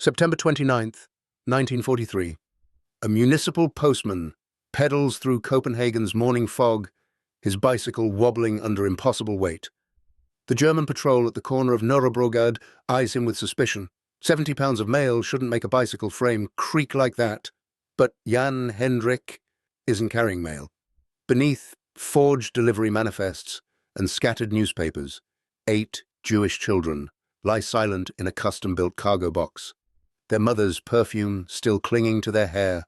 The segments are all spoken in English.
September 29th, 1943. A municipal postman pedals through Copenhagen's morning fog, his bicycle wobbling under impossible weight. The German patrol at the corner of Nørrebrogade eyes him with suspicion. 70 pounds of mail shouldn't make a bicycle frame creak like that. But Jan Hendrik isn't carrying mail. Beneath forged delivery manifests and scattered newspapers, 8 Jewish children lie silent in a custom-built cargo box. Their mother's perfume still clinging to their hair,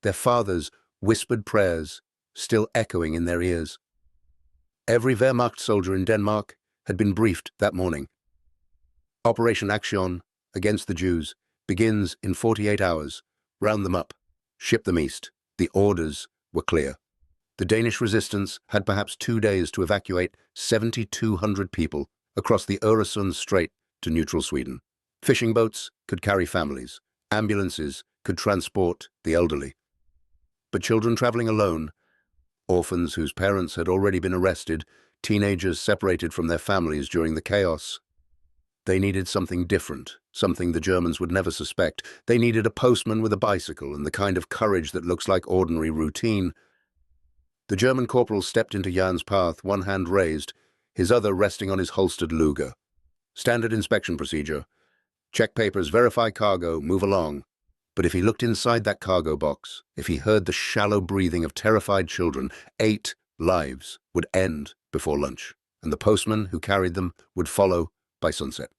their father's whispered prayers still echoing in their ears. Every Wehrmacht soldier in Denmark had been briefed that morning. Operation Aktion against the Jews begins in 48 hours. Round them up, ship them east. The orders were clear. The Danish resistance had perhaps 2 days to evacuate 7,200 people across the Øresund strait to neutral Sweden. Fishing boats could carry families. Ambulances could transport the elderly. But children traveling alone, orphans whose parents had already been arrested, teenagers separated from their families during the chaos, they needed something different, something the Germans would never suspect. They needed a postman with a bicycle and the kind of courage that looks like ordinary routine. The German corporal stepped into Jan's path, one hand raised, his other resting on his holstered Luger. Standard inspection procedure. Check papers, verify cargo, move along. But if he looked inside that cargo box, if he heard the shallow breathing of terrified children, 8 lives would end before lunch, and the postman who carried them would follow by sunset.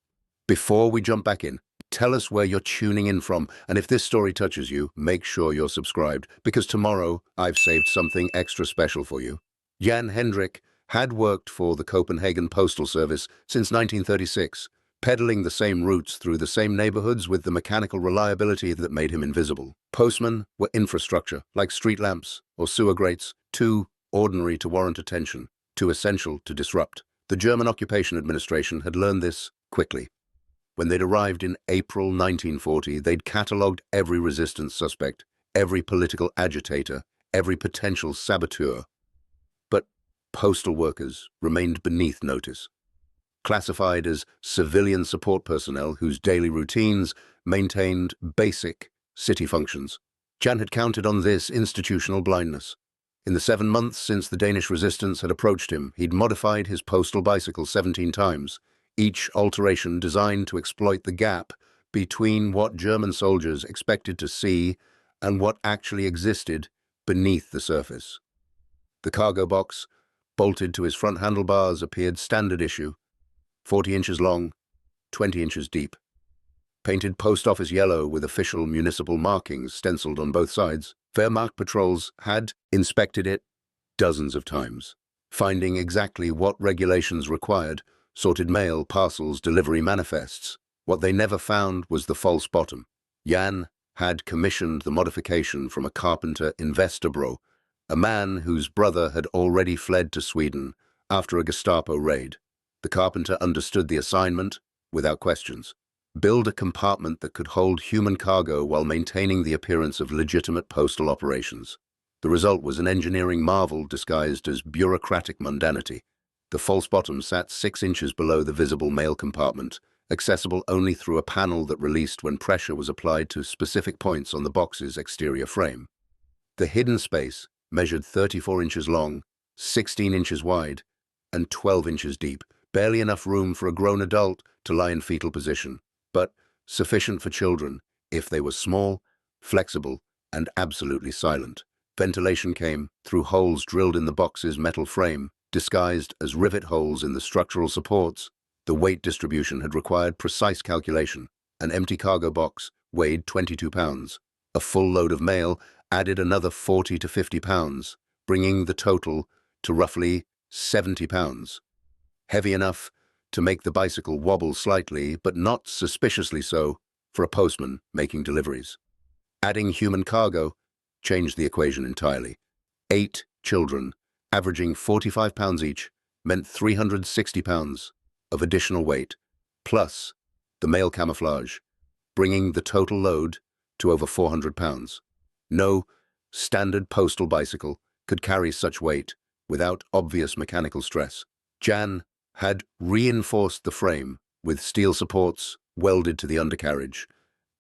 Before we jump back in, tell us where you're tuning in from, and if this story touches you, make sure you're subscribed, because tomorrow I've saved something extra special for you. Jan Hendrik had worked for the Copenhagen Postal Service since 1936, peddling the same routes through the same neighborhoods with the mechanical reliability that made him invisible. Postmen were infrastructure, like street lamps or sewer grates, too ordinary to warrant attention, too essential to disrupt. The German occupation administration had learned this quickly. When they'd arrived in April 1940, they'd catalogued every resistance suspect, every political agitator, every potential saboteur. But postal workers remained beneath notice, classified as civilian support personnel whose daily routines maintained basic city functions. Jan had counted on this institutional blindness. In the 7 months since the Danish resistance had approached him, he'd modified his postal bicycle 17 times, each alteration designed to exploit the gap between what German soldiers expected to see and what actually existed beneath the surface. The cargo box, bolted to his front handlebars, appeared standard issue, 40 inches long, 20 inches deep. Painted post office yellow with official municipal markings stenciled on both sides, Wehrmacht patrols had inspected it dozens of times, finding exactly what regulations required, sorted mail, parcels, delivery manifests. What they never found was the false bottom. Jan had commissioned the modification from a carpenter in Vesterbro, a man whose brother had already fled to Sweden after a Gestapo raid. The carpenter understood the assignment without questions. Build a compartment that could hold human cargo while maintaining the appearance of legitimate postal operations. The result was an engineering marvel disguised as bureaucratic mundanity. The false bottom sat 6 inches below the visible mail compartment, accessible only through a panel that released when pressure was applied to specific points on the box's exterior frame. The hidden space measured 34 inches long, 16 inches wide, and 12 inches deep, barely enough room for a grown adult to lie in fetal position, but sufficient for children if they were small, flexible, and absolutely silent. Ventilation came through holes drilled in the box's metal frame, disguised as rivet holes in the structural supports. The weight distribution had required precise calculation. An empty cargo box weighed 22 pounds. A full load of mail added another 40 to 50 pounds, bringing the total to roughly 70 pounds. Heavy enough to make the bicycle wobble slightly, but not suspiciously so for a postman making deliveries. Adding human cargo changed the equation entirely. 8 children, averaging 45 pounds each, meant 360 pounds of additional weight, plus the mail camouflage, bringing the total load to over 400 pounds. No standard postal bicycle could carry such weight without obvious mechanical stress. Jan had reinforced the frame with steel supports welded to the undercarriage,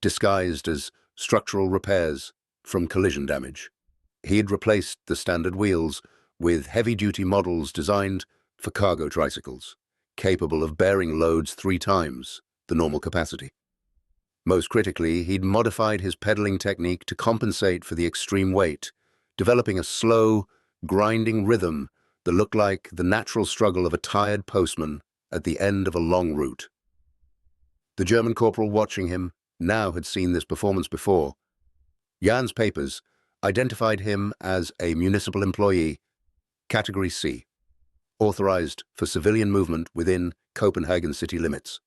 disguised as structural repairs from collision damage. He had replaced the standard wheels with heavy-duty models designed for cargo tricycles, capable of bearing loads 3 times the normal capacity. Most critically, he'd modified his pedaling technique to compensate for the extreme weight, developing a slow, grinding rhythm that looked like the natural struggle of a tired postman at the end of a long route. The German corporal watching him now had seen this performance before. Jan's papers identified him as a municipal employee, Category C, authorized for civilian movement within Copenhagen city limits.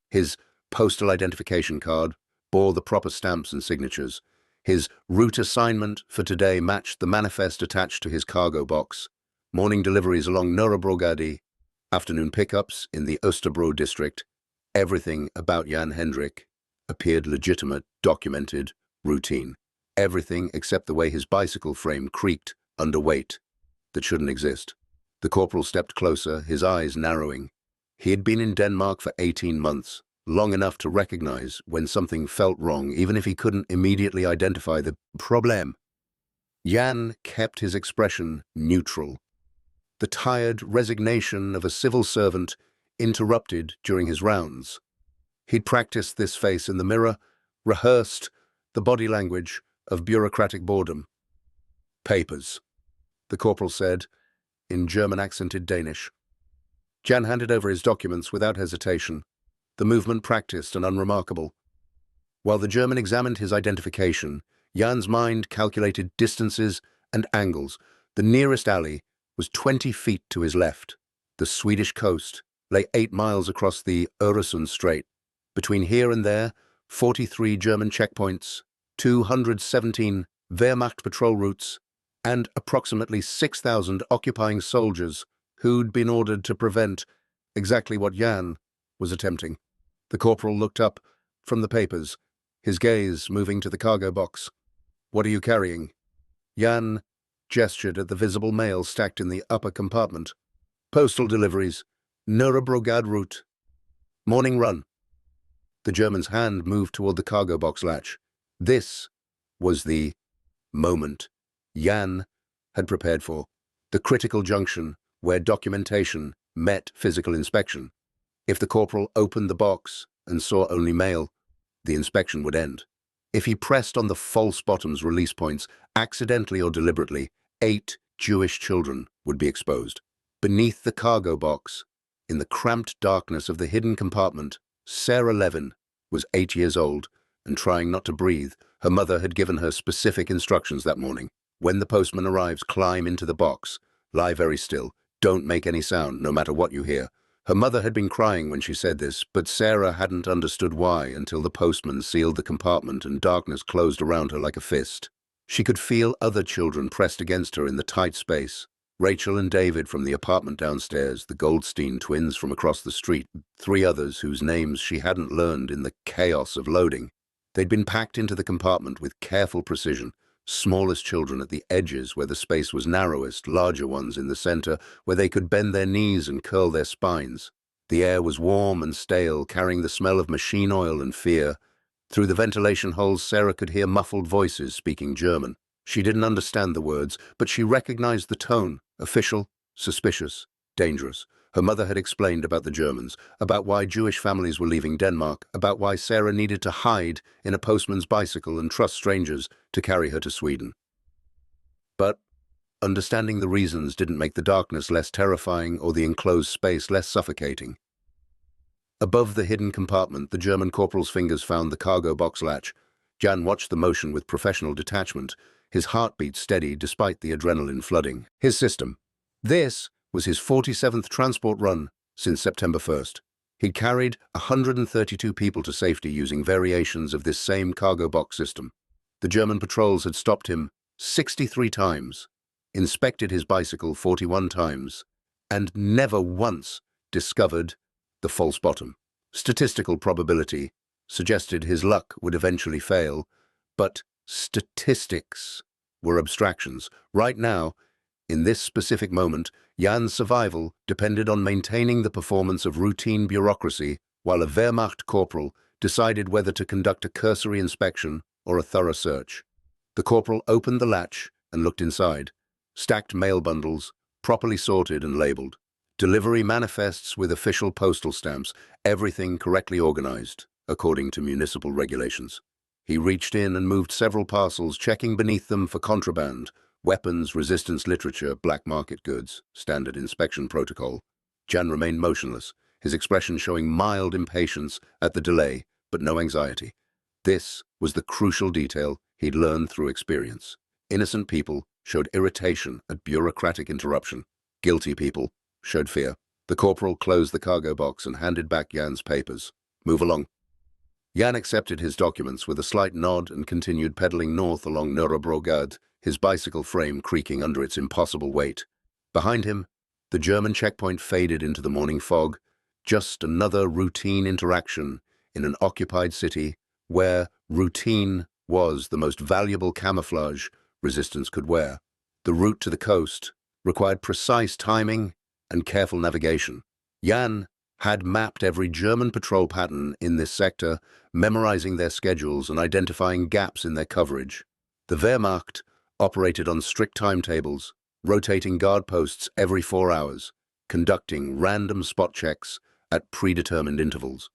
His postal identification card bore the proper stamps and signatures. His route assignment for today matched the manifest attached to his cargo box. Morning deliveries along Nørrebrogade, afternoon pickups in the Øresund district. Everything about Jan Hendrik appeared legitimate, documented, routine. Everything except the way his bicycle frame creaked under weight that shouldn't exist. The corporal stepped closer, his eyes narrowing. He had been in Denmark for 18 months, long enough to recognize when something felt wrong, even if he couldn't immediately identify the problem. Jan kept his expression neutral. The tired resignation of a civil servant interrupted during his rounds. He'd practiced this face in the mirror, rehearsed the body language of bureaucratic boredom. Papers, the corporal said, in German-accented Danish. Jan handed over his documents without hesitation, the movement practiced and unremarkable. While the German examined his identification, Jan's mind calculated distances and angles. The nearest alley was 20 feet to his left. The Swedish coast lay 8 miles across the Øresund strait. Between here and there, 43 German checkpoints, 217 Wehrmacht patrol routes, and approximately 6,000 occupying soldiers who'd been ordered to prevent exactly what Jan was attempting. The corporal looked up from the papers, his gaze moving to the cargo box. "What are you carrying?" Jan gestured at the visible mail stacked in the upper compartment. "Postal deliveries, Nørrebrogade route. Morning run." The German's hand moved toward the cargo box latch. This was the moment Jan had prepared for, the critical junction where documentation met physical inspection. If the corporal opened the box and saw only mail, the inspection would end. If he pressed on the false bottom's release points, accidentally or deliberately, 8 Jewish children would be exposed. Beneath the cargo box, in the cramped darkness of the hidden compartment, Sarah Levin was 8 years old and trying not to breathe. Her mother had given her specific instructions that morning. When the postman arrives, climb into the box. Lie very still. Don't make any sound, no matter what you hear. Her mother had been crying when she said this, but Sarah hadn't understood why until the postman sealed the compartment and darkness closed around her like a fist. She could feel other children pressed against her in the tight space. Rachel and David from the apartment downstairs, the Goldstein twins from across the street, 3 others whose names she hadn't learned in the chaos of loading. They'd been packed into the compartment with careful precision, smallest children at the edges where the space was narrowest, larger ones in the center where they could bend their knees and curl their spines. The air was warm and stale, carrying the smell of machine oil and fear. Through the ventilation holes, Sarah could hear muffled voices speaking German. She didn't understand the words, but she recognized the tone, official, suspicious, dangerous. Her mother had explained about the Germans, about why Jewish families were leaving Denmark, about why Sarah needed to hide in a postman's bicycle and trust strangers to carry her to Sweden. But understanding the reasons didn't make the darkness less terrifying or the enclosed space less suffocating. Above the hidden compartment, the German corporal's fingers found the cargo box latch. Jan watched the motion with professional detachment, his heartbeat steady despite the adrenaline flooding his system. This was his 47th transport run since September 1st. He'd carried 132 people to safety using variations of this same cargo box system. The German patrols had stopped him 63 times, inspected his bicycle 41 times, and never once discovered the false bottom. Statistical probability suggested his luck would eventually fail, but statistics were abstractions. Right now, in this specific moment, Jan's survival depended on maintaining the performance of routine bureaucracy while a Wehrmacht corporal decided whether to conduct a cursory inspection or a thorough search. The corporal opened the latch and looked inside. Stacked mail bundles, properly sorted and labelled. Delivery manifests with official postal stamps, everything correctly organized, according to municipal regulations. He reached in and moved several parcels, checking beneath them for contraband, weapons, resistance literature, black market goods, standard inspection protocol. Jan remained motionless, his expression showing mild impatience at the delay, but no anxiety. This was the crucial detail he'd learned through experience. Innocent people showed irritation at bureaucratic interruption. Guilty people showed fear. The corporal closed the cargo box and handed back Jan's papers. "Move along." Jan accepted his documents with a slight nod and continued pedaling north along Nørrebrogade, his bicycle frame creaking under its impossible weight. Behind him, the German checkpoint faded into the morning fog, just another routine interaction in an occupied city where routine was the most valuable camouflage resistance could wear. The route to the coast required precise timing and careful navigation. Jan had mapped every German patrol pattern in this sector, memorizing their schedules and identifying gaps in their coverage. The Wehrmacht operated on strict timetables, rotating guard posts every 4 hours, conducting random spot checks at predetermined intervals.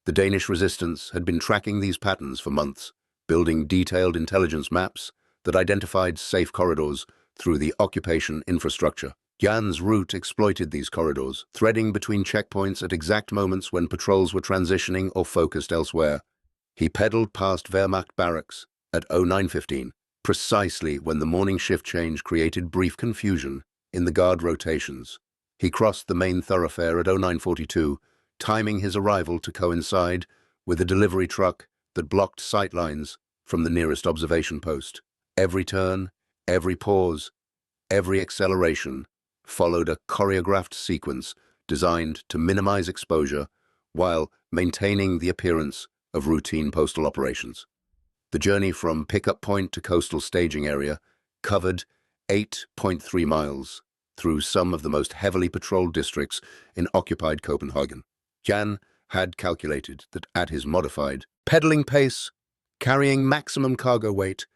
The Danish resistance had been tracking these patterns for months, building detailed intelligence maps that identified safe corridors through the occupation infrastructure. Jan's route exploited these corridors, threading between checkpoints at exact moments when patrols were transitioning or focused elsewhere. He pedaled past Wehrmacht barracks at 09:15, precisely when the morning shift change created brief confusion in the guard rotations. He crossed the main thoroughfare at 09:42, timing his arrival to coincide with a delivery truck that blocked sightlines from the nearest observation post. Every turn, every pause, every acceleration followed a choreographed sequence designed to minimize exposure while maintaining the appearance of routine postal operations. The journey from pickup point to coastal staging area covered 8.3 miles through some of the most heavily patrolled districts in occupied Copenhagen. Jan had calculated that at his modified pedaling pace, carrying maximum cargo weight,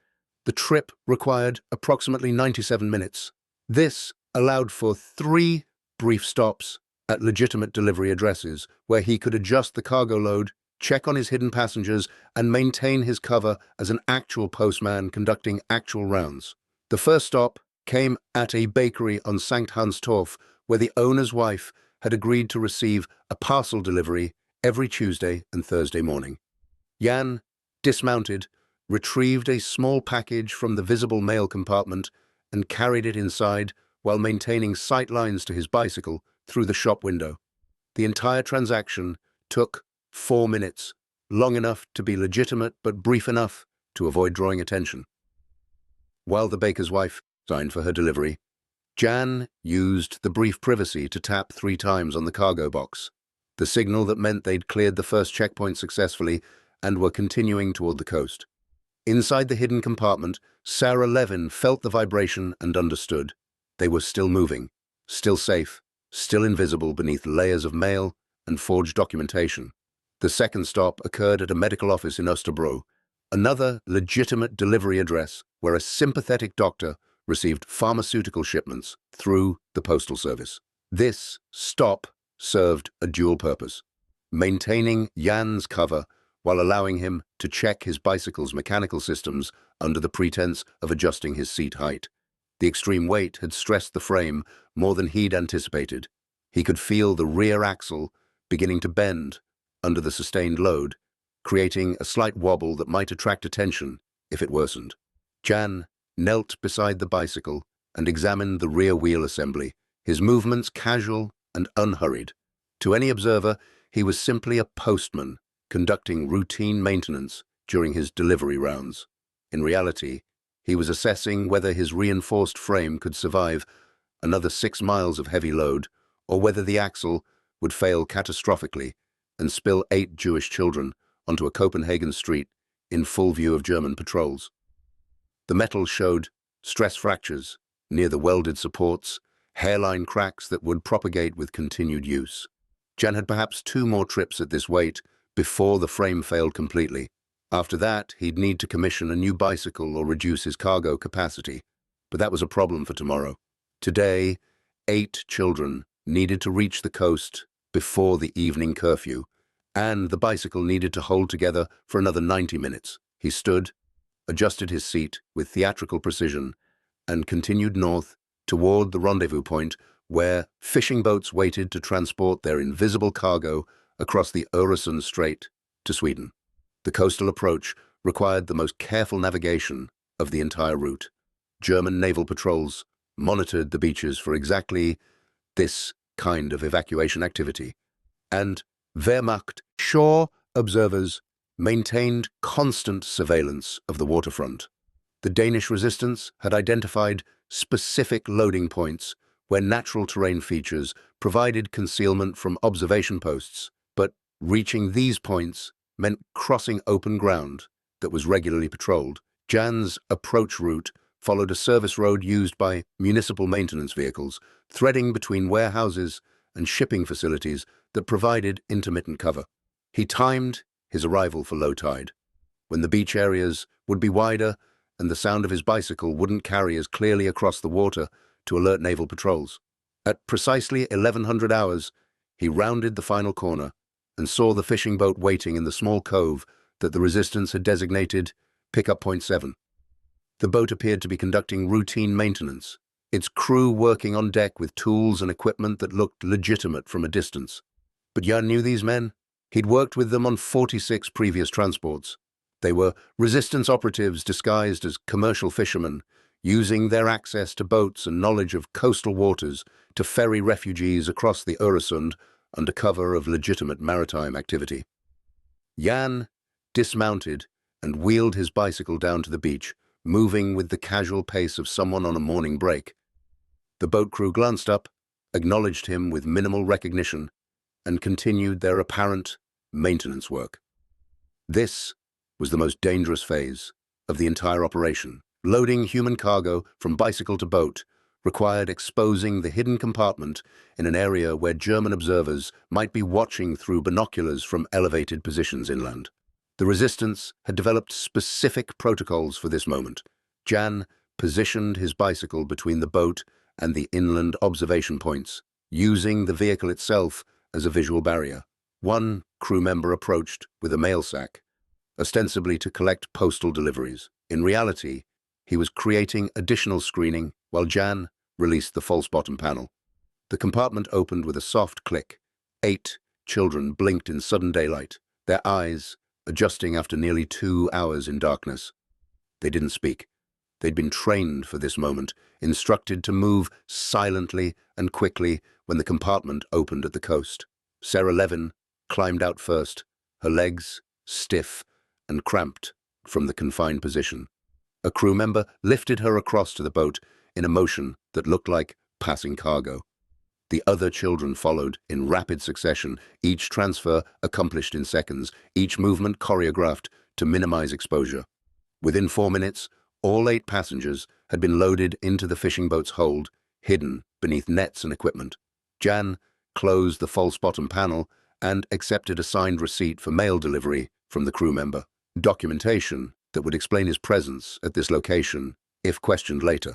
the trip required approximately 97 minutes. This allowed for 3 brief stops at legitimate delivery addresses where he could adjust the cargo load, check on his hidden passengers, and maintain his cover as an actual postman conducting actual rounds. The first stop came at a bakery on Sankt Hans Torf, where the owner's wife had agreed to receive a parcel delivery every Tuesday and Thursday morning. Jan dismounted, retrieved a small package from the visible mail compartment, and carried it inside while maintaining sight lines to his bicycle through the shop window. The entire transaction took 4 minutes, long enough to be legitimate but brief enough to avoid drawing attention. While the baker's wife signed for her delivery, Jan used the brief privacy to tap 3 times on the cargo box, the signal that meant they'd cleared the first checkpoint successfully and were continuing toward the coast. Inside the hidden compartment, Sarah Levin felt the vibration and understood. They were still moving, still safe, still invisible beneath layers of mail and forged documentation. The second stop occurred at a medical office in Øresund, another legitimate delivery address where a sympathetic doctor received pharmaceutical shipments through the postal service. This stop served a dual purpose, maintaining Jan's cover while allowing him to check his bicycle's mechanical systems under the pretense of adjusting his seat height. The extreme weight had stressed the frame more than he'd anticipated. He could feel the rear axle beginning to bend under the sustained load, creating a slight wobble that might attract attention if it worsened. Jan knelt beside the bicycle and examined the rear wheel assembly, his movements casual and unhurried. To any observer, he was simply a postman conducting routine maintenance during his delivery rounds. In reality, he was assessing whether his reinforced frame could survive another 6 miles of heavy load, or whether the axle would fail catastrophically and spill 8 Jewish children onto a Copenhagen street in full view of German patrols. The metal showed stress fractures near the welded supports, hairline cracks that would propagate with continued use. Jan had perhaps 2 more trips at this weight before the frame failed completely. After that, he'd need to commission a new bicycle or reduce his cargo capacity. But that was a problem for tomorrow. Today, 8 children needed to reach the coast before the evening curfew, and the bicycle needed to hold together for another 90 minutes. He stood, adjusted his seat with theatrical precision, and continued north toward the rendezvous point where fishing boats waited to transport their invisible cargo across the Øresund strait to Sweden. The coastal approach required the most careful navigation of the entire route. German naval patrols monitored the beaches for exactly this kind of evacuation activity, and Wehrmacht shore observers maintained constant surveillance of the waterfront. The Danish resistance had identified specific loading points where natural terrain features provided concealment from observation posts, but reaching these points meant crossing open ground that was regularly patrolled. Jan's approach route followed a service road used by municipal maintenance vehicles, threading between warehouses and shipping facilities that provided intermittent cover. He timed his arrival for low tide, when the beach areas would be wider and the sound of his bicycle wouldn't carry as clearly across the water to alert naval patrols. At precisely 1100 hours, he rounded the final corner and saw the fishing boat waiting in the small cove that the resistance had designated Pickup Point 7. The boat appeared to be conducting routine maintenance, its crew working on deck with tools and equipment that looked legitimate from a distance. But Jan knew these men. He'd worked with them on 46 previous transports. They were resistance operatives disguised as commercial fishermen, using their access to boats and knowledge of coastal waters to ferry refugees across the Øresund under cover of legitimate maritime activity. Jan dismounted and wheeled his bicycle down to the beach, moving with the casual pace of someone on a morning break. The boat crew glanced up, acknowledged him with minimal recognition, and continued their apparent maintenance work. This was the most dangerous phase of the entire operation. Loading human cargo from bicycle to boat required exposing the hidden compartment in an area where German observers might be watching through binoculars from elevated positions inland. The resistance had developed specific protocols for this moment. Jan positioned his bicycle between the boat and the inland observation points, using the vehicle itself as a visual barrier. One crew member approached with a mail sack, ostensibly to collect postal deliveries. In reality, he was creating additional screening while Jan released the false bottom panel. The compartment opened with a soft click. 8 children blinked in sudden daylight, their eyes adjusting after nearly 2 hours in darkness. They didn't speak. They'd been trained for this moment, instructed to move silently and quickly when the compartment opened at the coast. Sarah Levin climbed out first, her legs stiff and cramped from the confined position. A crew member lifted her across to the boat in a motion that looked like passing cargo. The other children followed in rapid succession, each transfer accomplished in seconds, each movement choreographed to minimize exposure. Within 4 minutes, all 8 passengers had been loaded into the fishing boat's hold, hidden beneath nets and equipment. Jan closed the false bottom panel and accepted a signed receipt for mail delivery from the crew member, documentation that would explain his presence at this location if questioned later.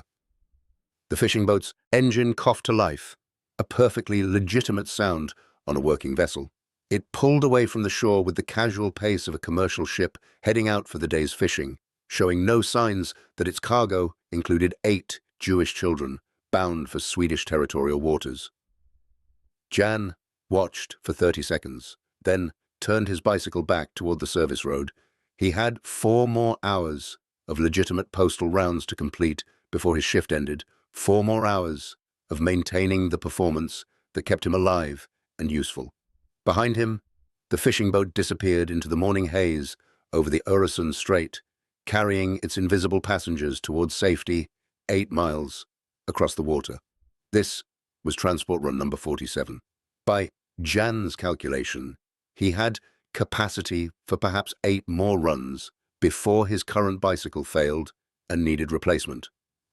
The fishing boat's engine coughed to life, a perfectly legitimate sound on a working vessel. It pulled away from the shore with the casual pace of a commercial ship heading out for the day's fishing, showing no signs that its cargo included 8 Jewish children bound for Swedish territorial waters. Jan watched for 30 seconds, then turned his bicycle back toward the service road. He had 4 more hours of legitimate postal rounds to complete before his shift ended, 4 more hours of maintaining the performance that kept him alive and useful. Behind him, the fishing boat disappeared into the morning haze over the Øresund strait, carrying its invisible passengers towards safety 8 miles across the water. This was transport run number 47. By Jan's calculation, he had capacity for perhaps 8 more runs before his current bicycle failed and needed replacement.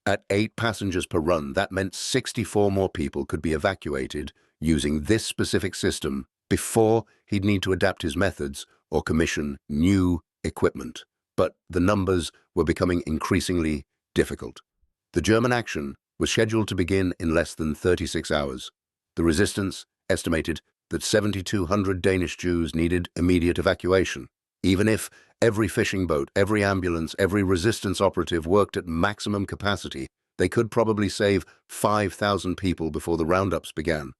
At 8 passengers per run, that meant 64 more people could be evacuated using this specific system before he'd need to adapt his methods or commission new equipment. But the numbers were becoming increasingly difficult. The German action was scheduled to begin in less than 36 hours. The resistance estimated that 7,200 Danish Jews needed immediate evacuation. Even if every fishing boat, every ambulance, every resistance operative worked at maximum capacity, they could probably save 5,000 people before the roundups began.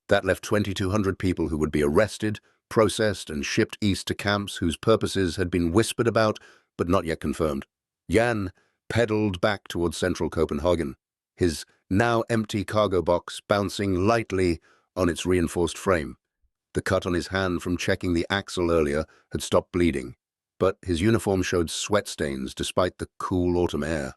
That left 2,200 people who would be arrested, processed, and shipped east to camps whose purposes had been whispered about but not yet confirmed. Jan pedaled back towards central Copenhagen, his now empty cargo box bouncing lightly on its reinforced frame. The cut on his hand from checking the axle earlier had stopped bleeding, but his uniform showed sweat stains despite the cool autumn air.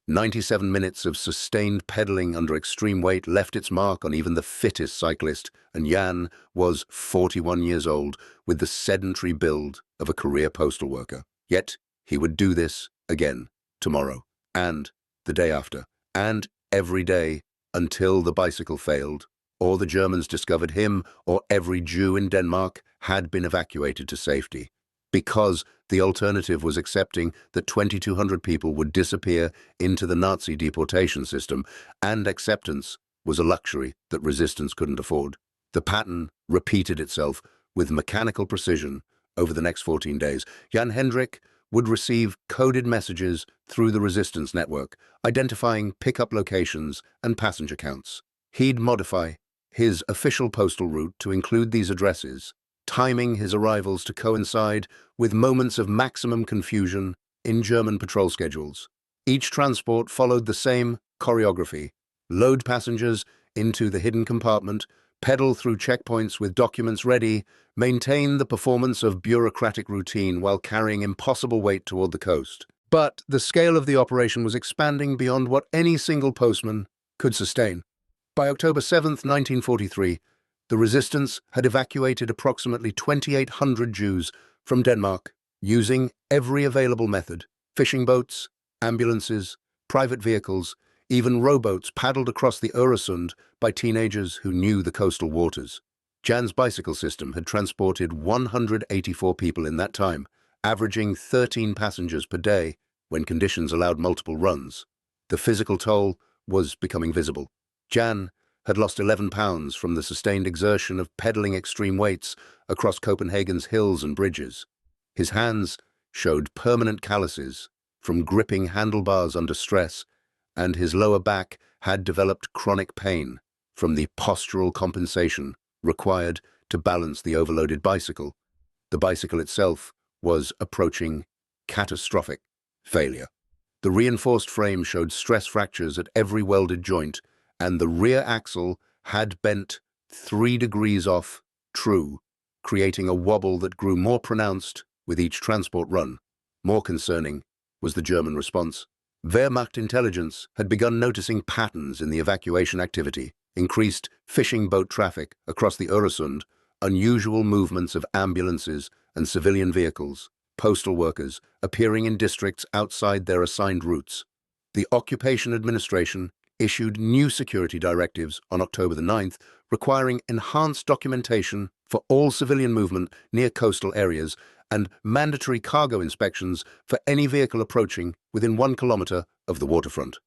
97 minutes of sustained pedaling under extreme weight left its mark on even the fittest cyclist, and Jan was 41 years old, with the sedentary build of a career postal worker. Yet he would do this again tomorrow, and the day after, and every day until the bicycle failed, or the Germans discovered him, or every Jew in Denmark had been evacuated to safety. Because the alternative was accepting that 2,200 people would disappear into the Nazi deportation system, and acceptance was a luxury that resistance couldn't afford. The pattern repeated itself with mechanical precision over the next 14 days. Jan Hendrik would receive coded messages through the resistance network, identifying pickup locations and passenger counts. He'd modify his official postal route to include these addresses, timing his arrivals to coincide with moments of maximum confusion in German patrol schedules. Each transport followed the same choreography: load passengers into the hidden compartment, pedal through checkpoints with documents ready, maintain the performance of bureaucratic routine while carrying impossible weight toward the coast. But the scale of the operation was expanding beyond what any single postman could sustain. By October 7, 1943, the resistance had evacuated approximately 2,800 Jews from Denmark, using every available method: fishing boats, ambulances, private vehicles, even rowboats paddled across the Øresund by teenagers who knew the coastal waters. Jan's bicycle system had transported 184 people in that time, averaging 13 passengers per day when conditions allowed multiple runs. The physical toll was becoming visible. Jan had lost 11 pounds from the sustained exertion of pedaling extreme weights across Copenhagen's hills and bridges. His hands showed permanent calluses from gripping handlebars under stress, and his lower back had developed chronic pain from the postural compensation required to balance the overloaded bicycle. The bicycle itself was approaching catastrophic failure. The reinforced frame showed stress fractures at every welded joint, and the rear axle had bent 3 degrees off true, creating a wobble that grew more pronounced with each transport run. More concerning was the German response. Wehrmacht intelligence had begun noticing patterns in the evacuation activity: increased fishing boat traffic across the Øresund, unusual movements of ambulances and civilian vehicles, postal workers appearing in districts outside their assigned routes. The Occupation Administration issued new security directives on October the 9th, requiring enhanced documentation for all civilian movement near coastal areas and mandatory cargo inspections for any vehicle approaching within 1 kilometer of the waterfront.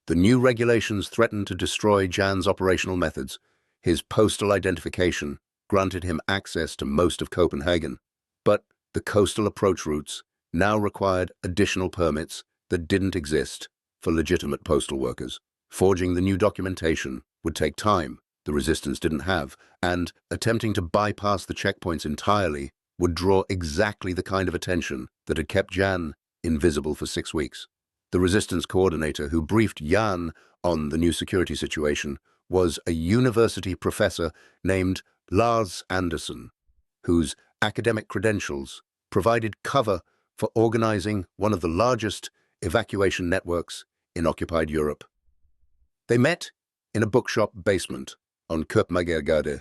The new regulations threatened to destroy Jan's operational methods. His postal identification granted him access to most of Copenhagen, but the coastal approach routes now required additional permits that didn't exist for legitimate postal workers. Forging the new documentation would take time the resistance didn't have, and attempting to bypass the checkpoints entirely would draw exactly the kind of attention that had kept Jan invisible for 6 weeks. The resistance coordinator who briefed Jan on the new security situation was a university professor named Lars Andersen, whose academic credentials provided cover for organizing one of the largest evacuation networks in occupied Europe. They met in a bookshop basement on Nørrebrogade,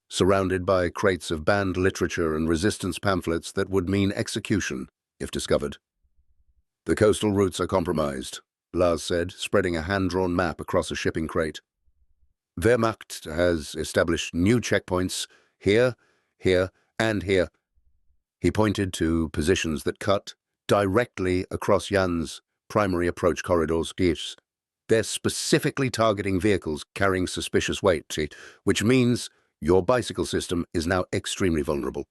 surrounded by crates of banned literature and resistance pamphlets that would mean execution if discovered. "The coastal routes are compromised," Lars said, spreading a hand-drawn map across a shipping crate. "Wehrmacht has established new checkpoints here, here, and here." He pointed to positions that cut directly across Jan's primary approach corridors. They're specifically targeting vehicles carrying suspicious weight, which means your bicycle system is now extremely vulnerable.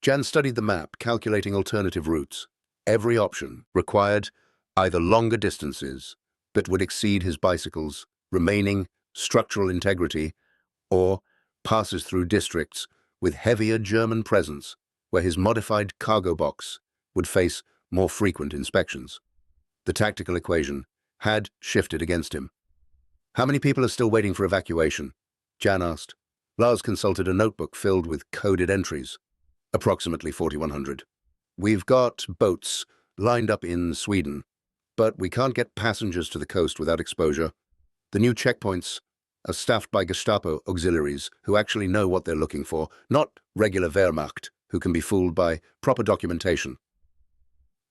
Jan studied the map, calculating alternative routes. Every option required either longer distances that would exceed his bicycle's remaining structural integrity, or passes through districts with heavier German presence where his modified cargo box would face more frequent inspections. The tactical equation had shifted against him. "How many people are still waiting for evacuation?" Jan asked. Lars consulted a notebook filled with coded entries. "Approximately 4,100. We've got boats lined up in Sweden, but we can't get passengers to the coast without exposure. The new checkpoints are staffed by Gestapo auxiliaries who actually know what they're looking for, not regular Wehrmacht who can be fooled by proper documentation."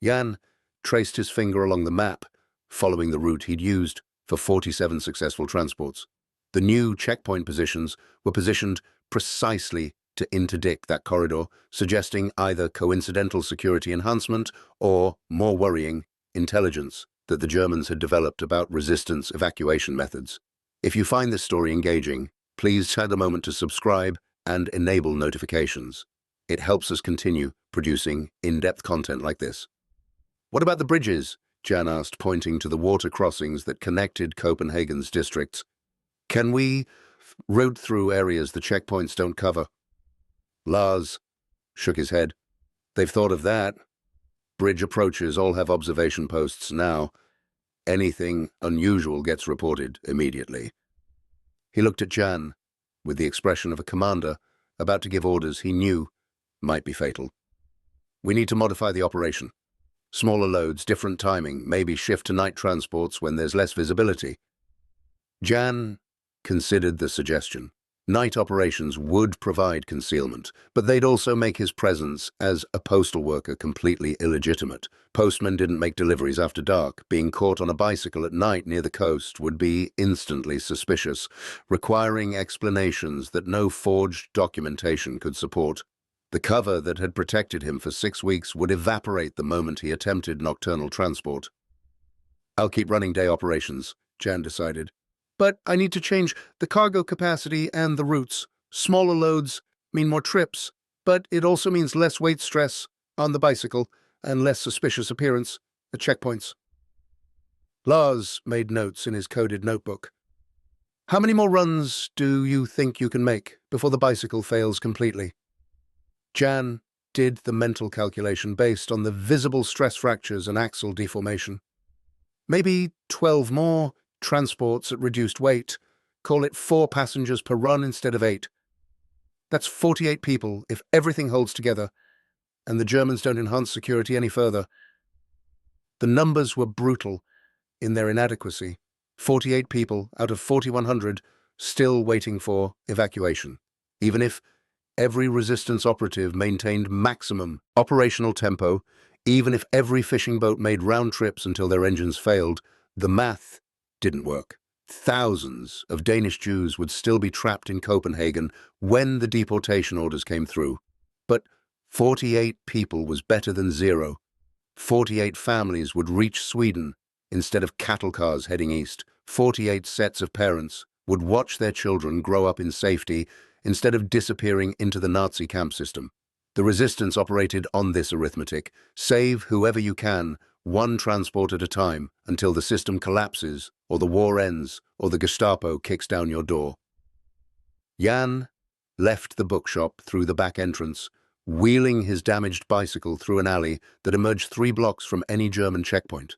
Jan traced his finger along the map, following the route he'd used for 47 successful transports. The new checkpoint positions were positioned precisely to interdict that corridor, suggesting either coincidental security enhancement or, more worrying, intelligence that the Germans had developed about resistance evacuation methods. If you find this story engaging, please take a moment to subscribe and enable notifications. It helps us continue producing in-depth content like this. "What about the bridges?" Jan asked, pointing to the water crossings that connected Copenhagen's districts. "Can we route through areas the checkpoints don't cover?" Lars shook his head. "They've thought of that. Bridge approaches all have observation posts now. Anything unusual gets reported immediately." He looked at Jan with the expression of a commander about to give orders he knew might be fatal. "We need to modify the operation. Smaller loads, different timing, maybe shift to night transports when there's less visibility." Jan considered the suggestion. Night operations would provide concealment, but they'd also make his presence as a postal worker completely illegitimate. Postmen didn't make deliveries after dark. Being caught on a bicycle at night near the coast would be instantly suspicious, requiring explanations that no forged documentation could support. The cover that had protected him for 6 weeks would evaporate the moment he attempted nocturnal transport. "I'll keep running day operations," Jan decided. "But I need to change the cargo capacity and the routes. Smaller loads mean more trips, but it also means less weight stress on the bicycle and less suspicious appearance at checkpoints." Lars made notes in his coded notebook. "How many more runs do you think you can make before the bicycle fails completely?" Jan did the mental calculation based on the visible stress fractures and axle deformation. "Maybe 12 more transports at reduced weight. Call it 4 passengers per run instead of 8. That's 48 people if everything holds together, and the Germans don't enhance security any further." The numbers were brutal in their inadequacy. 48 people out of 4,100 still waiting for evacuation. Even if every resistance operative maintained maximum operational tempo, even if every fishing boat made round trips until their engines failed, the math didn't work. Thousands of Danish Jews would still be trapped in Copenhagen when the deportation orders came through. But 48 people was better than 0. 48 families would reach Sweden instead of cattle cars heading east. 48 sets of parents would watch their children grow up in safety instead of disappearing into the Nazi camp system. The resistance operated on this arithmetic: save whoever you can, 1 transport at a time, until the system collapses, or the war ends, or the Gestapo kicks down your door. Jan left the bookshop through the back entrance, wheeling his damaged bicycle through an alley that emerged 3 blocks from any German checkpoint.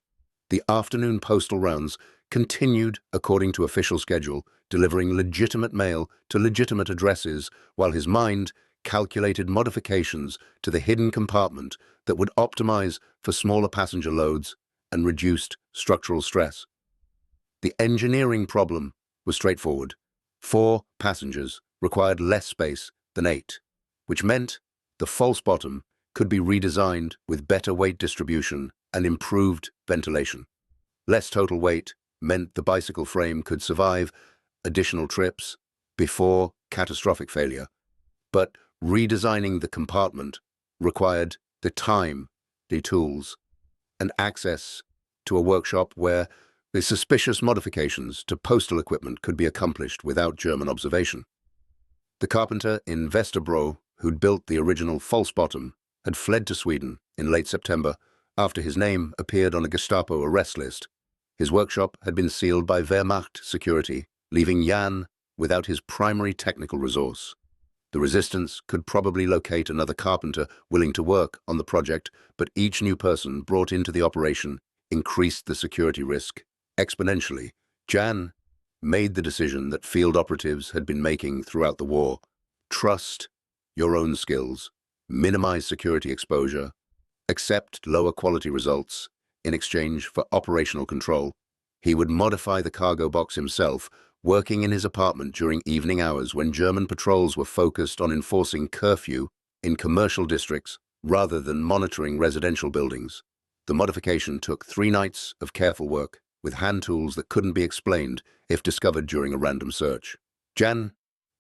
The afternoon postal rounds continued according to official schedule, delivering legitimate mail to legitimate addresses, while his mind calculated modifications to the hidden compartment that would optimize for smaller passenger loads and reduced structural stress. The engineering problem was straightforward. 4 passengers required less space than 8, which meant the false bottom could be redesigned with better weight distribution and improved ventilation. Less total weight meant the bicycle frame could survive additional trips before catastrophic failure. But redesigning the compartment required the time, the tools, and access to a workshop where the suspicious modifications to postal equipment could be accomplished without German observation. The carpenter in Västerbro, who'd built the original false bottom, had fled to Sweden in late September after his name appeared on a Gestapo arrest list. His workshop had been sealed by Wehrmacht security, leaving Jan without his primary technical resource. The resistance could probably locate another carpenter willing to work on the project, but each new person brought into the operation increased the security risk exponentially. Jan made the decision that field operatives had been making throughout the war. Trust your own skills, minimize security exposure, accept lower quality results in exchange for operational control. He would modify the cargo box himself, working in his apartment during evening hours when German patrols were focused on enforcing curfew in commercial districts rather than monitoring residential buildings. The modification took 3 nights of careful work, with hand tools that couldn't be explained if discovered during a random search. Jan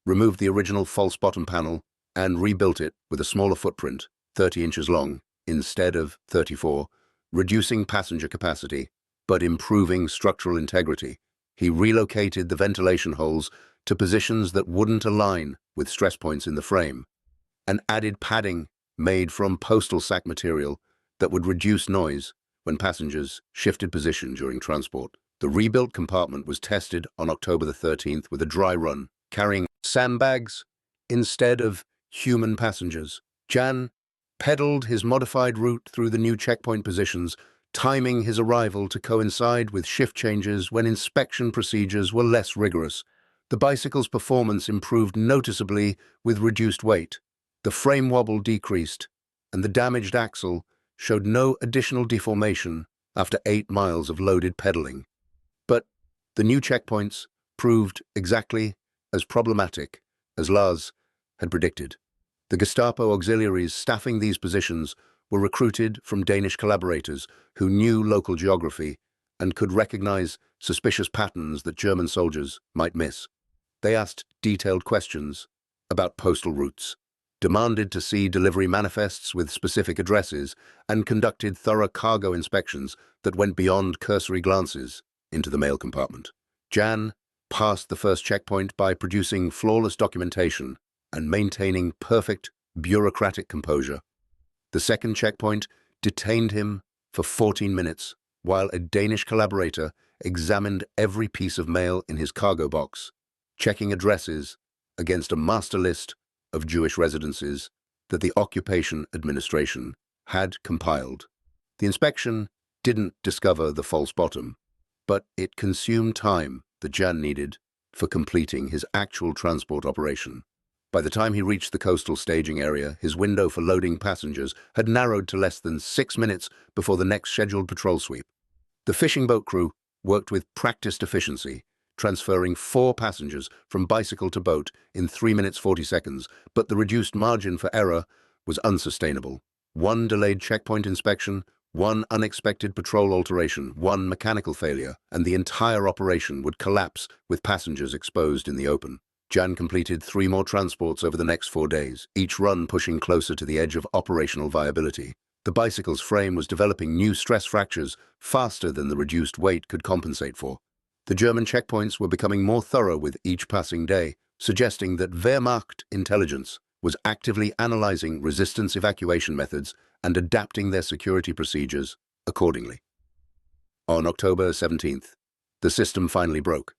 removed the original false bottom panel and rebuilt it with a smaller footprint, 30 inches long, instead of 34, reducing passenger capacity, but improving structural integrity. He relocated the ventilation holes to positions that wouldn't align with stress points in the frame, and added padding made from postal sack material that would reduce noise when passengers shifted position during transport. The rebuilt compartment was tested on October the 13th with a dry run, carrying sandbags instead of human passengers. Jan pedaled his modified route through the new checkpoint positions, timing his arrival to coincide with shift changes when inspection procedures were less rigorous. The bicycle's performance improved noticeably with reduced weight. The frame wobble decreased, and the damaged axle showed no additional deformation after 8 miles of loaded pedaling. But the new checkpoints proved exactly as problematic as Lars had predicted. The Gestapo auxiliaries staffing these positions were recruited from Danish collaborators who knew local geography and could recognize suspicious patterns that German soldiers might miss. They asked detailed questions about postal routes, demanded to see delivery manifests with specific addresses, and conducted thorough cargo inspections that went beyond cursory glances into the mail compartment. Jan passed the first checkpoint by producing flawless documentation and maintaining perfect bureaucratic composure. The second checkpoint detained him for 14 minutes, while a Danish collaborator examined every piece of mail in his cargo box, checking addresses against a master list of Jewish residences that the Occupation Administration had compiled. The inspection didn't discover the false bottom, but it consumed time that Jan needed for completing his actual transport operation. By the time he reached the coastal staging area, his window for loading passengers had narrowed to less than 6 minutes before the next scheduled patrol sweep. The fishing boat crew worked with practiced efficiency, transferring 4 passengers from bicycle to boat in 3 minutes 40 seconds, but the reduced margin for error was unsustainable. 1 delayed checkpoint inspection, 1 unexpected patrol alteration, 1 mechanical failure, and the entire operation would collapse with passengers exposed in the open. Jan completed 3 more transports over the next 4 days, each run pushing closer to the edge of operational viability. The bicycle's frame was developing new stress fractures faster than the reduced weight could compensate for. The German checkpoints were becoming more thorough with each passing day, suggesting that Wehrmacht intelligence was actively analyzing resistance evacuation methods and adapting their security procedures accordingly. On October 17th, the system finally broke.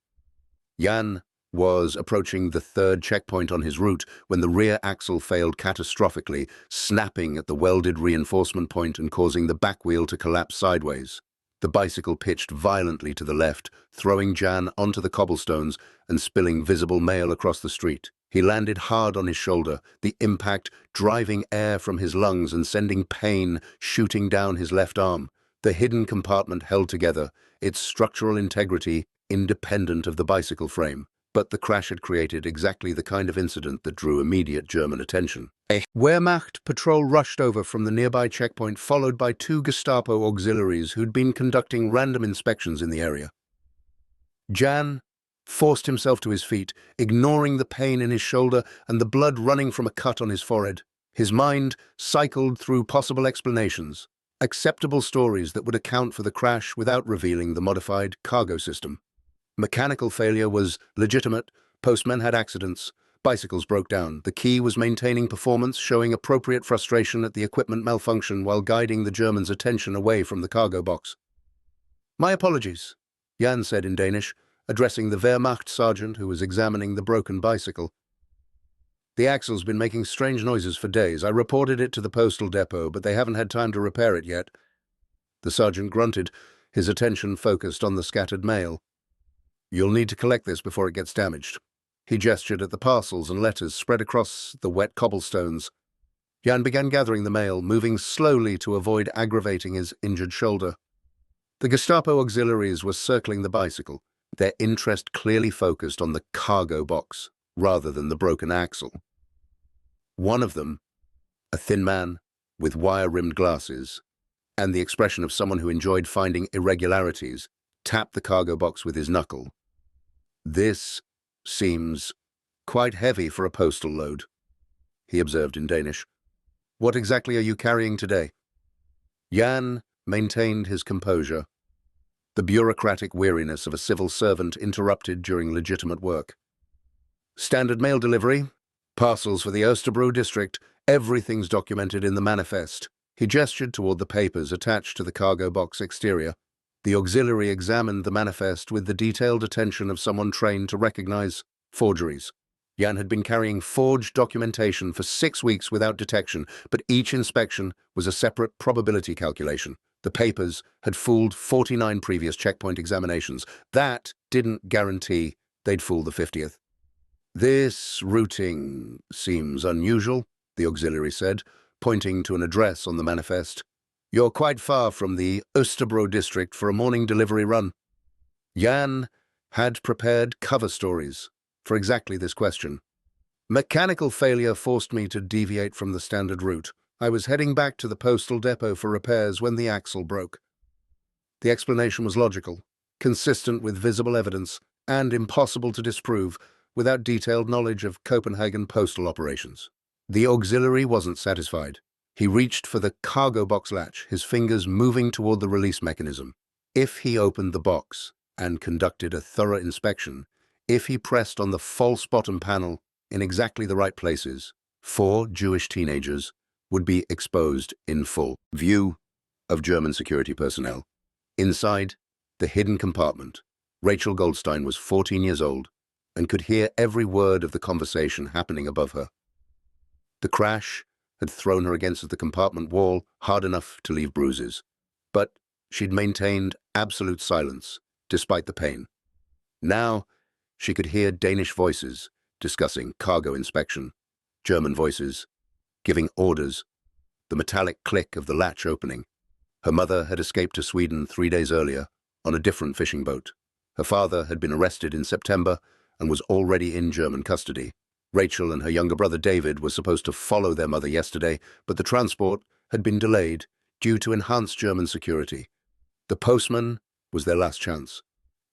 Jan was approaching the 3rd checkpoint on his route when the rear axle failed catastrophically, snapping at the welded reinforcement point and causing the back wheel to collapse sideways. The bicycle pitched violently to the left, throwing Jan onto the cobblestones and spilling visible mail across the street. He landed hard on his shoulder, the impact driving air from his lungs and sending pain shooting down his left arm. The hidden compartment held together, its structural integrity independent of the bicycle frame. But the crash had created exactly the kind of incident that drew immediate German attention. A Wehrmacht patrol rushed over from the nearby checkpoint, followed by 2 Gestapo auxiliaries who'd been conducting random inspections in the area. Jan forced himself to his feet, ignoring the pain in his shoulder and the blood running from a cut on his forehead. His mind cycled through possible explanations, acceptable stories that would account for the crash without revealing the modified cargo system. Mechanical failure was legitimate, postmen had accidents, bicycles broke down. The key was maintaining performance, showing appropriate frustration at the equipment malfunction while guiding the Germans' attention away from the cargo box. "My apologies," Jan said in Danish, addressing the Wehrmacht sergeant who was examining the broken bicycle. "The axle's been making strange noises for days. I reported it to the postal depot, but they haven't had time to repair it yet." The sergeant grunted, his attention focused on the scattered mail. "You'll need to collect this before it gets damaged." He gestured at the parcels and letters spread across the wet cobblestones. Jan began gathering the mail, moving slowly to avoid aggravating his injured shoulder. The Gestapo auxiliaries were circling the bicycle, their interest clearly focused on the cargo box rather than the broken axle. One of them, a thin man with wire-rimmed glasses and the expression of someone who enjoyed finding irregularities, tapped the cargo box with his knuckle. "This seems quite heavy for a postal load," he observed in Danish. "What exactly are you carrying today?" Jan maintained his composure, the bureaucratic weariness of a civil servant interrupted during legitimate work. "Standard mail delivery, parcels for the Øresund district, everything's documented in the manifest." He gestured toward the papers attached to the cargo box exterior. The auxiliary examined the manifest with the detailed attention of someone trained to recognize forgeries. Jan had been carrying forged documentation for 6 weeks without detection, but each inspection was a separate probability calculation. The papers had fooled 49 previous checkpoint examinations. That didn't guarantee they'd fool the 50th. "This routing seems unusual," the auxiliary said, pointing to an address on the manifest. "You're quite far from the Øresund district for a morning delivery run." Jan had prepared cover stories for exactly this question. "Mechanical failure forced me to deviate from the standard route. I was heading back to the postal depot for repairs when the axle broke." The explanation was logical, consistent with visible evidence, and impossible to disprove without detailed knowledge of Copenhagen postal operations. The auxiliary wasn't satisfied. He reached for the cargo box latch, his fingers moving toward the release mechanism. If he opened the box and conducted a thorough inspection, if he pressed on the false bottom panel in exactly the right places, 4 Jewish teenagers would be exposed in full view of German security personnel. Inside the hidden compartment, Rachel Goldstein was 14 years old and could hear every word of the conversation happening above her. The crash had thrown her against the compartment wall hard enough to leave bruises, but she'd maintained absolute silence despite the pain. Now she could hear Danish voices discussing cargo inspection, German voices giving orders, the metallic click of the latch opening. Her mother had escaped to Sweden 3 days earlier on a different fishing boat. Her father had been arrested in September and was already in German custody. Rachel and her younger brother David were supposed to follow their mother yesterday, but the transport had been delayed due to enhanced German security. The postman was their last chance.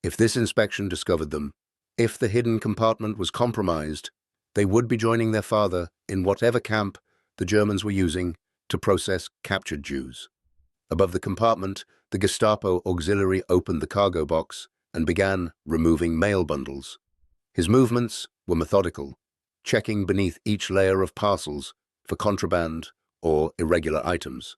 If this inspection discovered them, if the hidden compartment was compromised, they would be joining their father in whatever camp the Germans were using to process captured Jews. Above the compartment, the Gestapo auxiliary opened the cargo box and began removing mail bundles. His movements were methodical, checking beneath each layer of parcels for contraband or irregular items.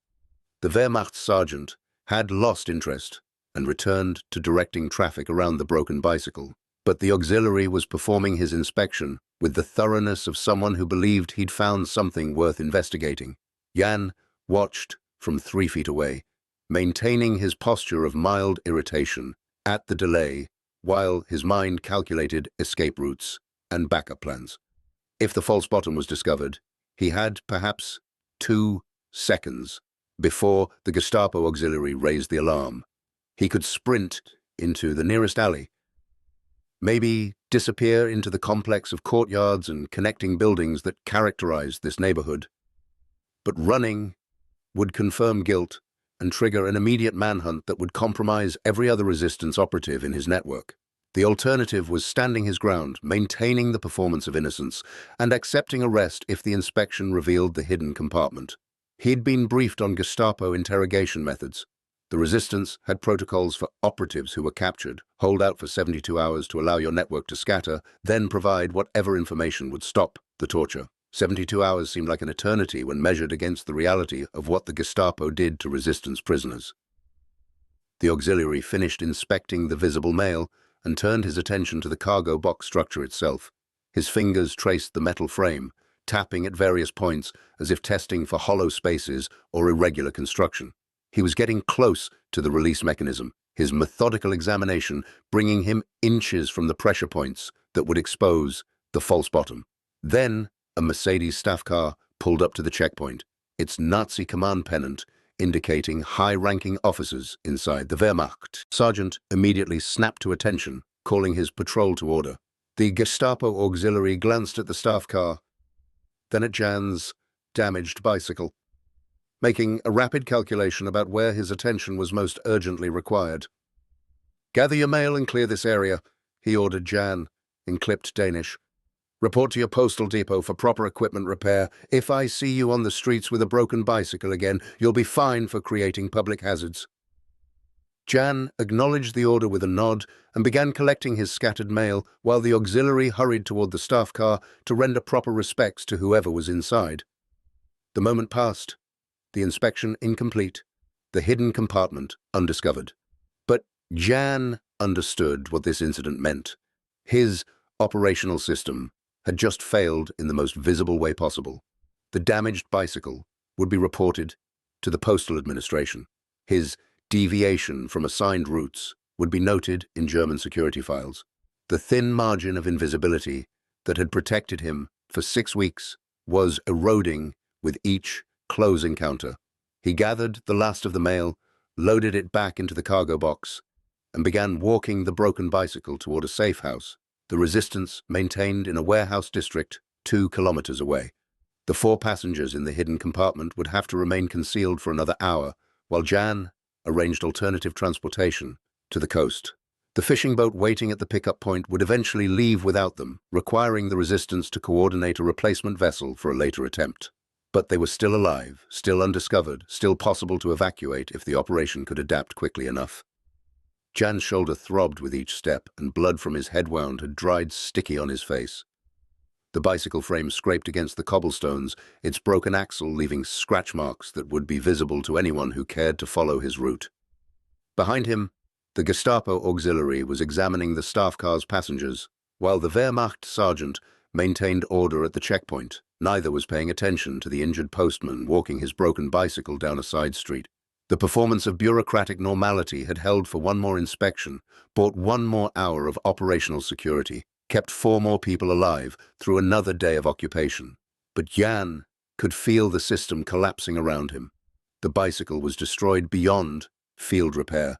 The Wehrmacht sergeant had lost interest and returned to directing traffic around the broken bicycle, but the auxiliary was performing his inspection with the thoroughness of someone who believed he'd found something worth investigating. Jan watched from 3 feet away, maintaining his posture of mild irritation at the delay while his mind calculated escape routes and backup plans. If the false bottom was discovered, he had perhaps 2 seconds before the Gestapo auxiliary raised the alarm. He could sprint into the nearest alley, maybe disappear into the complex of courtyards and connecting buildings that characterized this neighborhood. But running would confirm guilt and trigger an immediate manhunt that would compromise every other resistance operative in his network. The alternative was standing his ground, maintaining the performance of innocence, and accepting arrest if the inspection revealed the hidden compartment. He'd been briefed on Gestapo interrogation methods. The resistance had protocols for operatives who were captured: hold out for 72 hours to allow your network to scatter, then provide whatever information would stop the torture. 72 hours seemed like an eternity when measured against the reality of what the Gestapo did to resistance prisoners. The auxiliary finished inspecting the visible mail and turned his attention to the cargo box structure itself. His fingers traced the metal frame, tapping at various points as if testing for hollow spaces or irregular construction. He was getting close to the release mechanism, his methodical examination bringing him inches from the pressure points that would expose the false bottom. Then, a Mercedes staff car pulled up to the checkpoint, its Nazi command pennant indicating high-ranking officers inside. The Wehrmacht sergeant immediately snapped to attention, calling his patrol to order. The Gestapo auxiliary glanced at the staff car, then at Jan's damaged bicycle, making a rapid calculation about where his attention was most urgently required. "Gather your mail and clear this area," he ordered Jan, in clipped Danish. "Report to your postal depot for proper equipment repair. If I see you on the streets with a broken bicycle again, you'll be fined for creating public hazards." Jan acknowledged the order with a nod and began collecting his scattered mail while the auxiliary hurried toward the staff car to render proper respects to whoever was inside. The moment passed. The inspection incomplete, the hidden compartment undiscovered. But Jan understood what this incident meant. His operational system had just failed in the most visible way possible. The damaged bicycle would be reported to the postal administration. His deviation from assigned routes would be noted in German security files. The thin margin of invisibility that had protected him for 6 weeks was eroding with each close encounter. He gathered the last of the mail, loaded it back into the cargo box, and began walking the broken bicycle toward a safe house, the resistance maintained in a warehouse district 2 kilometers away. The 4 passengers in the hidden compartment would have to remain concealed for another hour, while Jan arranged alternative transportation to the coast. The fishing boat waiting at the pickup point would eventually leave without them, requiring the resistance to coordinate a replacement vessel for a later attempt. But they were still alive, still undiscovered, still possible to evacuate if the operation could adapt quickly enough. Jan's shoulder throbbed with each step, and blood from his head wound had dried sticky on his face. The bicycle frame scraped against the cobblestones, its broken axle leaving scratch marks that would be visible to anyone who cared to follow his route. Behind him, the Gestapo auxiliary was examining the staff car's passengers, while the Wehrmacht sergeant maintained order at the checkpoint. Neither was paying attention to the injured postman walking his broken bicycle down a side street. The performance of bureaucratic normality had held for one more inspection, bought one more hour of operational security, kept 4 more people alive through another day of occupation. But Jan could feel the system collapsing around him. The bicycle was destroyed beyond field repair.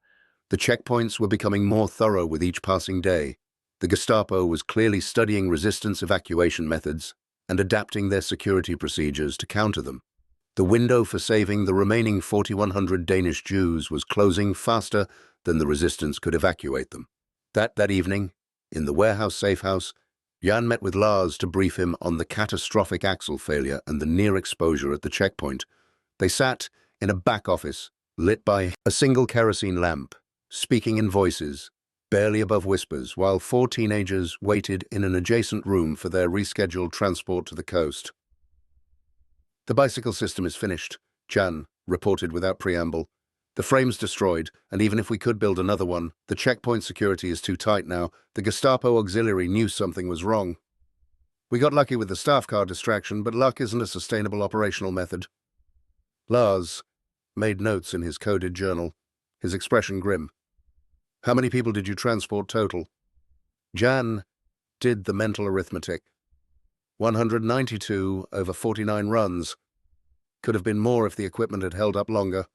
The checkpoints were becoming more thorough with each passing day. The Gestapo was clearly studying resistance evacuation methods and adapting their security procedures to counter them. The window for saving the remaining 4,100 Danish Jews was closing faster than the resistance could evacuate them. That evening, in the warehouse safe house, Jan met with Lars to brief him on the catastrophic axle failure and the near exposure at the checkpoint. They sat in a back office, lit by a single kerosene lamp, speaking in voices barely above whispers, while 4 teenagers waited in an adjacent room for their rescheduled transport to the coast. "The bicycle system is finished," Jan reported without preamble. "The frame's destroyed, and even if we could build another one, the checkpoint security is too tight now. The Gestapo auxiliary knew something was wrong. We got lucky with the staff car distraction, but luck isn't a sustainable operational method." Lars made notes in his coded journal, his expression grim. "How many people did you transport total?" Jan did the mental arithmetic. 192 over 49 runs. Could have been more if the equipment had held up longer.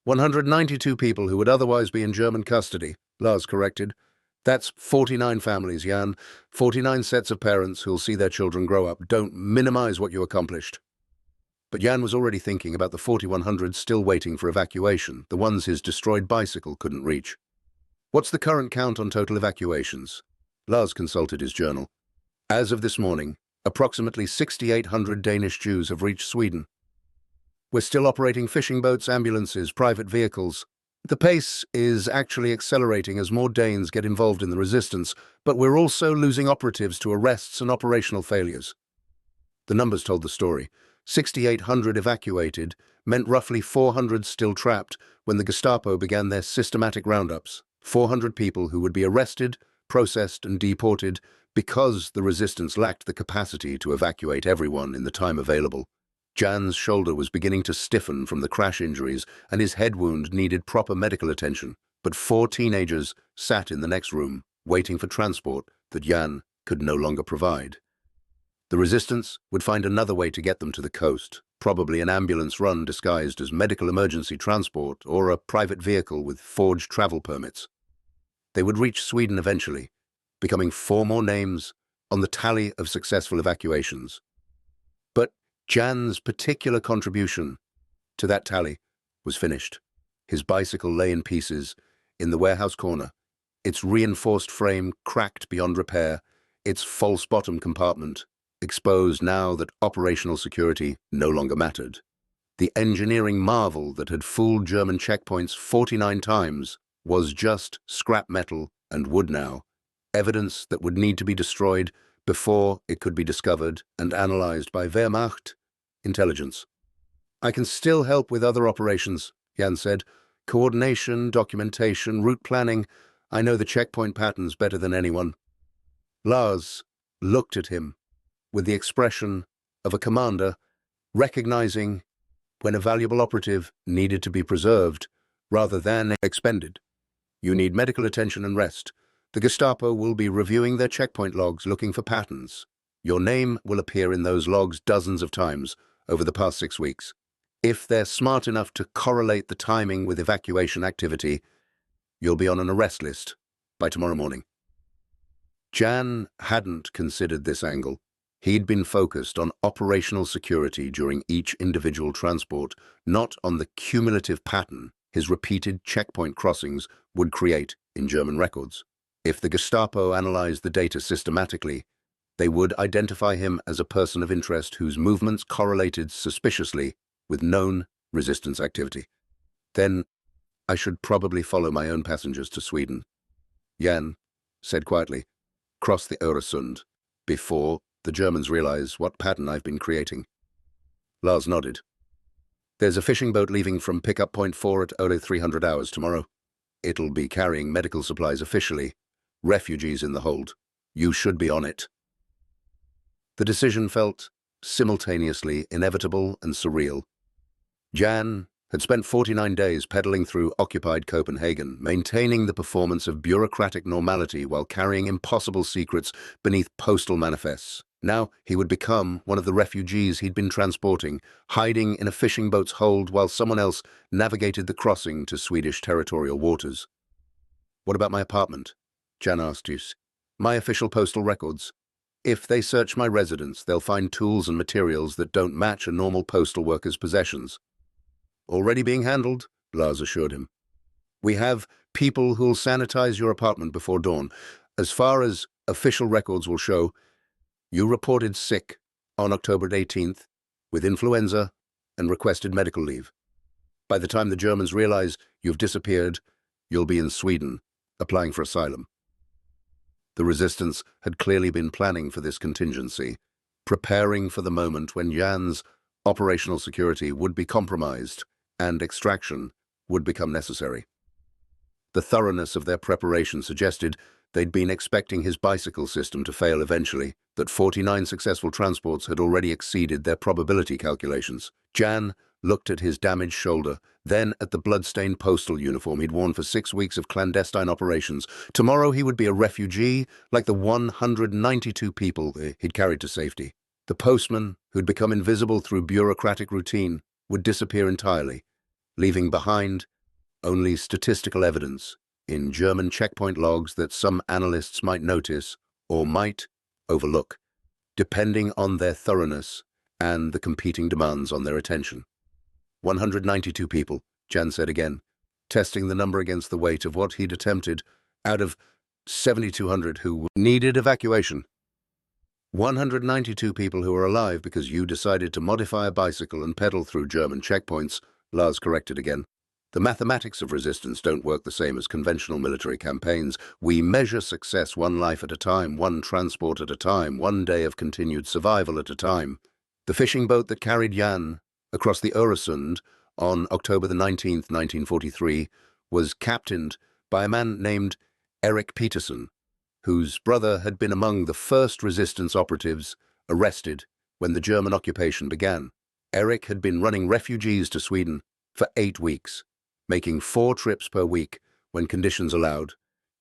192 people who would otherwise be in German custody, Lars corrected. "That's 49 families, Jan. 49 sets of parents who'll see their children grow up. Don't minimize what you accomplished." But Jan was already thinking about the 4,100 still waiting for evacuation, the ones his destroyed bicycle couldn't reach. What's the current count on total evacuations? Lars consulted his journal. As of this morning, approximately 6,800 Danish Jews have reached Sweden. We're still operating fishing boats, ambulances, private vehicles. The pace is actually accelerating as more Danes get involved in the resistance, but we're also losing operatives to arrests and operational failures. The numbers told the story. 6,800 evacuated meant roughly 400 still trapped when the Gestapo began their systematic roundups. 400 people who would be arrested, processed, and deported because the resistance lacked the capacity to evacuate everyone in the time available. Jan's shoulder was beginning to stiffen from the crash injuries, and his head wound needed proper medical attention. But 4 teenagers sat in the next room, waiting for transport that Jan could no longer provide. The resistance would find another way to get them to the coast, probably an ambulance run disguised as medical emergency transport or a private vehicle with forged travel permits. They would reach Sweden eventually, becoming 4 more names on the tally of successful evacuations. But Jan's particular contribution to that tally was finished. His bicycle lay in pieces in the warehouse corner, its reinforced frame cracked beyond repair, its false bottom compartment exposed now that operational security no longer mattered. The engineering marvel that had fooled German checkpoints 49 times was just scrap metal and wood now, evidence that would need to be destroyed before it could be discovered and analyzed by Wehrmacht intelligence. I can still help with other operations, Jan said. Coordination, documentation, route planning. I know the checkpoint patterns better than anyone. Lars looked at him with the expression of a commander recognizing when a valuable operative needed to be preserved rather than expended. You need medical attention and rest. The Gestapo will be reviewing their checkpoint logs looking for patterns. Your name will appear in those logs dozens of times over the past 6 weeks. If they're smart enough to correlate the timing with evacuation activity, you'll be on an arrest list by tomorrow morning. Jan hadn't considered this angle. He'd been focused on operational security during each individual transport, not on the cumulative pattern his repeated checkpoint crossings would create in German records. If the Gestapo analyzed the data systematically, they would identify him as a person of interest whose movements correlated suspiciously with known resistance activity. Then I should probably follow my own passengers to Sweden. Jan said quietly, cross the Øresund before the Germans realize what pattern I've been creating. Lars nodded. There's a fishing boat leaving from pickup point 4 at only 300 hours tomorrow. It'll be carrying medical supplies officially. Refugees in the hold. You should be on it. The decision felt simultaneously inevitable and surreal. Jan had spent 49 days pedaling through occupied Copenhagen, maintaining the performance of bureaucratic normality while carrying impossible secrets beneath postal manifests. Now he would become one of the refugees he'd been transporting, hiding in a fishing boat's hold while someone else navigated the crossing to Swedish territorial waters. What about my apartment? Jan asked us. My official postal records. If they search my residence, they'll find tools and materials that don't match a normal postal worker's possessions. Already being handled, Lars assured him. We have people who'll sanitize your apartment before dawn. As far as official records will show, you reported sick on October 18th with influenza and requested medical leave. By the time the Germans realize you've disappeared, you'll be in Sweden, applying for asylum. The resistance had clearly been planning for this contingency, preparing for the moment when Jan's operational security would be compromised and extraction would become necessary. The thoroughness of their preparation suggested they'd been expecting his bicycle system to fail eventually, that 49 successful transports had already exceeded their probability calculations. Jan looked at his damaged shoulder, then at the blood-stained postal uniform he'd worn for 6 weeks of clandestine operations. Tomorrow he would be a refugee like the 192 people he'd carried to safety. The postman, who'd become invisible through bureaucratic routine, would disappear entirely, leaving behind only statistical evidence in German checkpoint logs that some analysts might notice or might overlook, depending on their thoroughness and the competing demands on their attention. 192 people, Jan said again, testing the number against the weight of what he'd attempted Out of 7,200 who needed evacuation, 192 people who are alive because you decided to modify a bicycle and pedal through German checkpoints. Lars corrected again. The mathematics of resistance don't work the same as conventional military campaigns. We measure success one life at a time, one transport at a time, one day of continued survival at a time. The fishing boat that carried Jan across the Øresund on October the 19th, 1943, was captained by a man named Erik Petersen, whose brother had been among the first resistance operatives arrested when the German occupation began. Erik had been running refugees to Sweden for 8 weeks, making 4 trips per week when conditions allowed,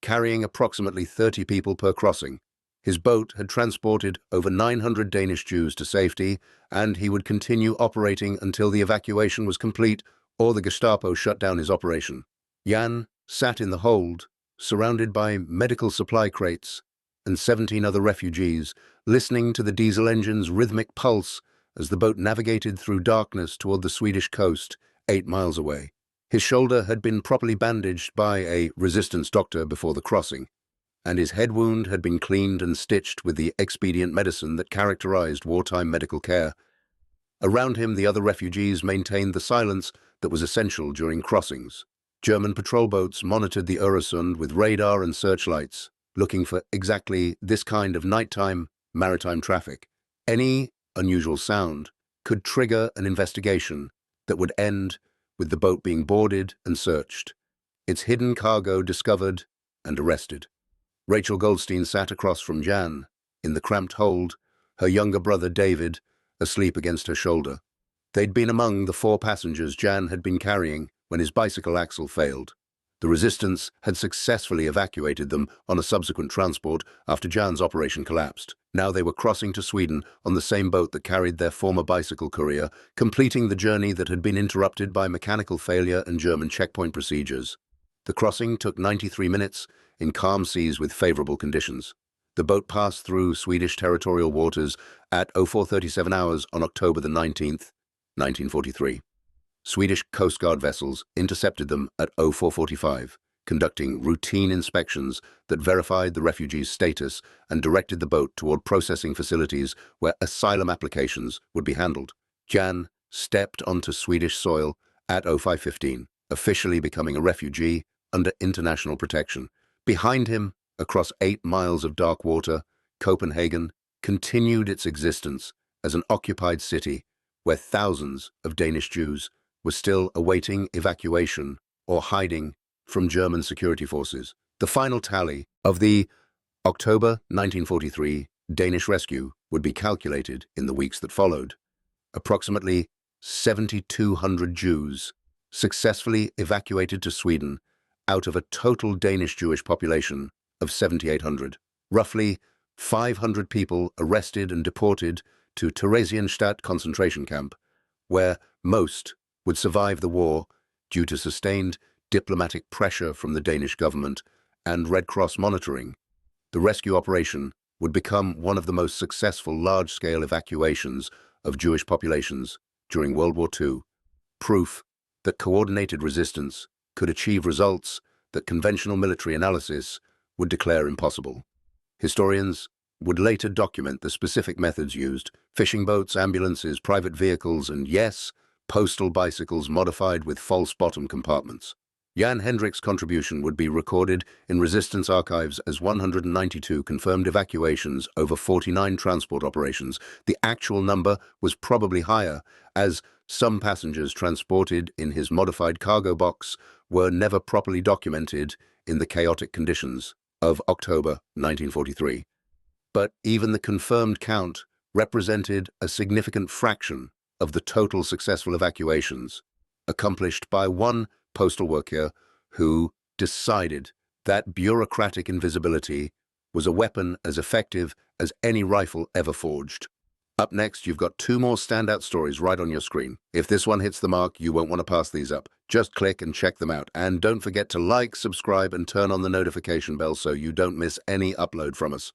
carrying approximately 30 people per crossing. His boat had transported over 900 Danish Jews to safety, and he would continue operating until the evacuation was complete or the Gestapo shut down his operation. Jan sat in the hold, surrounded by medical supply crates and 17 other refugees, listening to the diesel engine's rhythmic pulse as the boat navigated through darkness toward the Swedish coast, 8 miles away. His shoulder had been properly bandaged by a resistance doctor before the crossing, and his head wound had been cleaned and stitched with the expedient medicine that characterized wartime medical care. Around him, the other refugees maintained the silence that was essential during crossings. German patrol boats monitored the Øresund with radar and searchlights, looking for exactly this kind of nighttime maritime traffic. Any unusual sound could trigger an investigation that would end with the boat being boarded and searched, its hidden cargo discovered and arrested. Rachel Goldstein sat across from Jan, in the cramped hold, her younger brother David asleep against her shoulder. They'd been among the 4 passengers Jan had been carrying when his bicycle axle failed. The resistance had successfully evacuated them on a subsequent transport after Jan's operation collapsed. Now they were crossing to Sweden on the same boat that carried their former bicycle courier, completing the journey that had been interrupted by mechanical failure and German checkpoint procedures. The crossing took 93 minutes in calm seas with favorable conditions. The boat passed through Swedish territorial waters at 04:37 hours on October the 19th, 1943. Swedish Coast Guard vessels intercepted them at 04:45, conducting routine inspections that verified the refugees' status and directed the boat toward processing facilities where asylum applications would be handled. Jan stepped onto Swedish soil at 05:15, officially becoming a refugee under international protection. Behind him, across 8 miles of dark water, Copenhagen continued its existence as an occupied city where thousands of Danish Jews were still awaiting evacuation or hiding from German security forces. The final tally of the October 1943 Danish rescue would be calculated in the weeks that followed. Approximately 7,200 Jews successfully evacuated to Sweden out of a total Danish Jewish population of 7,800. Roughly 500 people arrested and deported to Theresienstadt concentration camp, where most would survive the war due to sustained diplomatic pressure from the Danish government and Red Cross monitoring. The rescue operation would become one of the most successful large-scale evacuations of Jewish populations during World War II, proof that coordinated resistance could achieve results that conventional military analysis would declare impossible. Historians would later document the specific methods used: fishing boats, ambulances, private vehicles, and yes, postal bicycles modified with false bottom compartments. Jan Hendrik's contribution would be recorded in resistance archives as 192 confirmed evacuations over 49 transport operations. The actual number was probably higher, as some passengers transported in his modified cargo box were never properly documented in the chaotic conditions of October 1943. But even the confirmed count represented a significant fraction of the total successful evacuations, accomplished by one postal worker who decided that bureaucratic invisibility was a weapon as effective as any rifle ever forged. Up next, you've got 2 more standout stories right on your screen. If this one hits the mark, you won't want to pass these up. Just click and check them out. And don't forget to like, subscribe, and turn on the notification bell so you don't miss any upload from us.